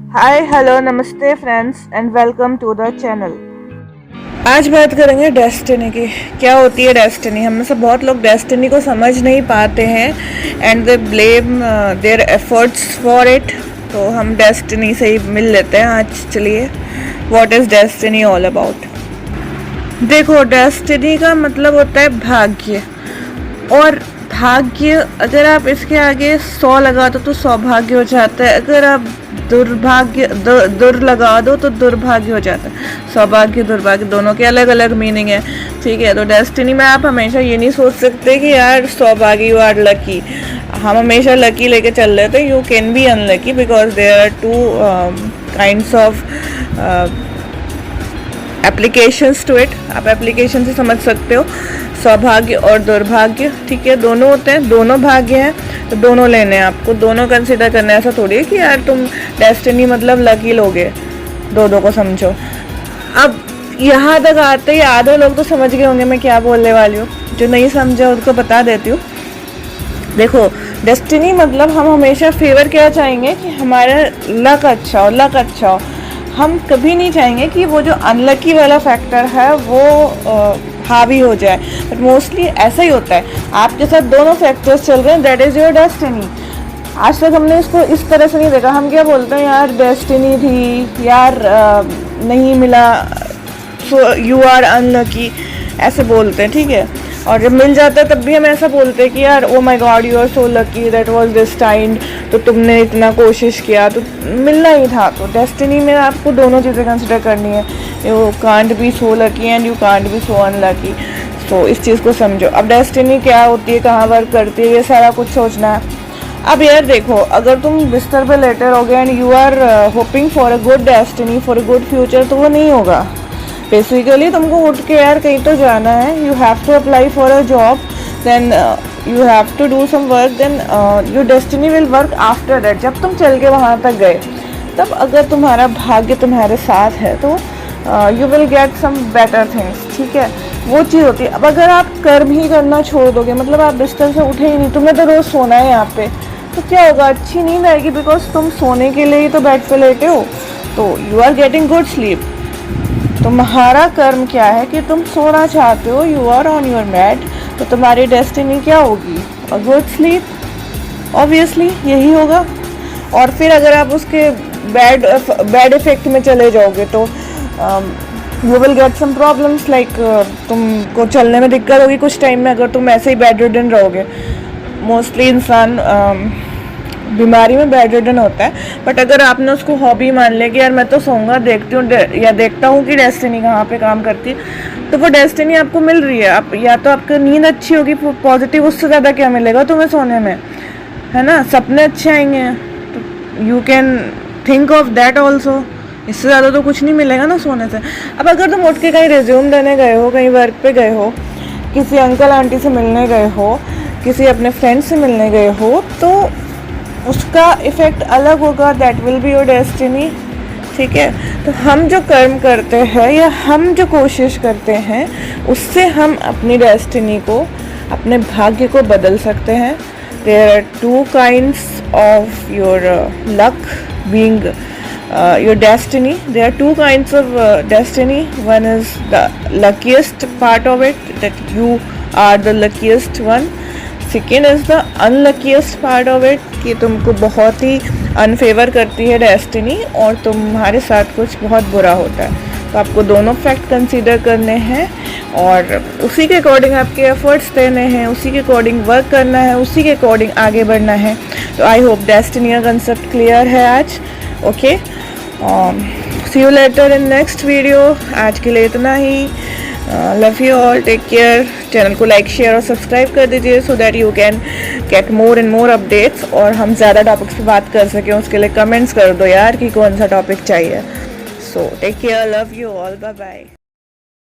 हाय hello नमस्ते friends and welcome to the channel. आज बात करेंगे डेस्टिनी की। क्या होती है डेस्टिनी? हम में से बहुत लोग डेस्टिनी को समझ नहीं पाते हैं and they blame their efforts for it. तो हम डेस्टिनी से ही मिल लेते हैं आज। चलिए, what is destiny all about. देखो, डेस्टिनी का मतलब होता है भाग्य, और भाग्य अगर आप इसके आगे 100 लगा दो तो सौभाग्य हो जाता है। अगर आप दुर्भाग्य दुर लगा दो तो दुर्भाग्य हो जाता है। सौभाग्य दुर्भाग्य दोनों के अलग अलग मीनिंग है, ठीक है। तो डेस्टिनी में आप हमेशा ये नहीं सोच सकते कि यार सौभाग्य यू आर लकी। हम हमेशा लकी लेके चल रहे थे। You can be unlucky because there are two kinds of applications to it. आप एप्लीकेशन से समझ सकते हो, सौभाग्य और दुर्भाग्य, ठीक है। दोनों होते हैं, दोनों भाग्य हैं, तो दोनों लेने हैं आपको, दोनों कंसिडर करना है। ऐसा थोड़ी है कि यार तुम डेस्टिनी मतलब लकी लोगे, दो को समझो। अब यहाँ तक आते ही आधे लोग तो समझ गए होंगे मैं क्या बोलने वाली हूँ। जो नहीं समझा उसको बता देती हूँ। देखो, डेस्टिनी मतलब हम हमेशा फेवर क्या चाहेंगे कि हमारा लक अच्छा हो, लक अच्छा हो। हम कभी नहीं चाहेंगे कि वो जो अनलकी वाला फैक्टर है वो हावी हो जाए। बट मोस्टली ऐसा ही होता है, आपके साथ दोनों फैक्टर्स चल रहे हैं, दैट इज़ योर डेस्टिनी। आज तक हमने इसको इस तरह से नहीं देखा। हम क्या बोलते हैं, यार डेस्टिनी थी, यार नहीं मिला, सो यू आर अनलकी, ऐसे बोलते हैं, ठीक है। और जब मिल जाता है तब भी हम ऐसा बोलते हैं कि यार oh my god you are so lucky, that was destined, तो तुमने इतना कोशिश किया तो मिलना ही था। तो डेस्टिनी में आपको दोनों चीज़ें कंसिडर करनी है। You can't be so lucky and you can't be so unlucky. तो इस चीज़ को समझो। अब डेस्टिनी क्या होती है, कहाँ वर्क करती है, ये सारा कुछ सोचना है। अब यार देखो, अगर तुम बिस्तर पे लेटे रहोगे and you are hoping for a good destiny, for a good future, तो वो नहीं होगा। बेसिकली तुमको उठ के यार कहीं तो जाना है, you have to apply for a job, then you have to do some work, then your destiny will work after that. जब तुम चल के वहाँ तक गए, तब अगर तुम्हारा भाग्य तुम्हारे साथ है तो you will get some better things, ठीक है। वो चीज़ होती है। अब अगर आप कर्म ही करना छोड़ दोगे, मतलब आप बिस्तर से उठे ही नहीं, तुम्हें तो रोज़ सोना है यहाँ पे, तो क्या होगा, अच्छी नींद आएगी बिकॉज तुम सोने के लिए ही तो बेड पे लेटे हो। तो you are getting good sleep. तुम्हारा कर्म क्या है कि तुम सोना चाहते हो, you are on your bed, तो तुम्हारी डेस्टिनी क्या होगी, अ गुड स्लीप। ऑब्वियसली यही होगा। और फिर अगर आप उसके बैड इफेक्ट में चले जाओगे तो you will get some problems, like तुमको चलने में दिक्कत होगी कुछ टाइम में, अगर तुम ऐसे ही बेड रिडन रहोगे। मोस्टली इंसान बीमारी में बेड रिडन होता है। बट अगर आपने उसको हॉबी मान लिया कि यार मैं तो सोऊंगा, देखती हूँ या देखता हूँ कि डेस्टिनी कहाँ पे काम करती है, तो वो डेस्टिनी आपको मिल रही है। आप या तो आपकी नींद अच्छी होगी पॉजिटिव, उससे ज़्यादा क्या मिलेगा तुम्हें सोने में, है ना। सपने अच्छे आएंगे, तो you can think of that also. इससे ज़्यादा तो कुछ नहीं मिलेगा ना सोने से। अब अगर तुम उठ के कहीं रिज्यूम देने गए हो, कहीं वर्क पे गए हो, किसी अंकल आंटी से मिलने गए हो, किसी अपने फ्रेंड से मिलने गए हो, तो उसका इफ़ेक्ट अलग होगा, that will be your destiny, ठीक है। तो हम जो कर्म करते हैं या हम जो कोशिश करते हैं, उससे हम अपनी डेस्टिनी को, अपने भाग्य को बदल सकते हैं। There are two kinds of your luck being your destiny. There are two kinds of destiny. One is the luckiest part of it, that you are the luckiest one. Second is the unluckiest part of it, कि तुमको बहुत ही unfavour करती है destiny और तुम्हारे साथ कुछ बहुत बुरा होता है। तो आपको दोनों फैक्ट कंसीडर करने हैं और उसी के अकॉर्डिंग आपके एफर्ट्स देने हैं, उसी के अकॉर्डिंग वर्क करना है, उसी के अकॉर्डिंग आगे बढ़ना है। तो आई होप डेस्टिनी का कंसेप्ट क्लियर है आज। Okay, see you later in next video. आज के लिए इतना ही। Love you all, take care. Channel को लाइक, शेयर और सब्सक्राइब कर दीजिए so that you can get more and more updates, और हम ज़्यादा टॉपिक्स पे बात कर सकें। उसके लिए कमेंट्स कर दो यार कि कौन सा टॉपिक चाहिए। So take care, love you all, bye bye.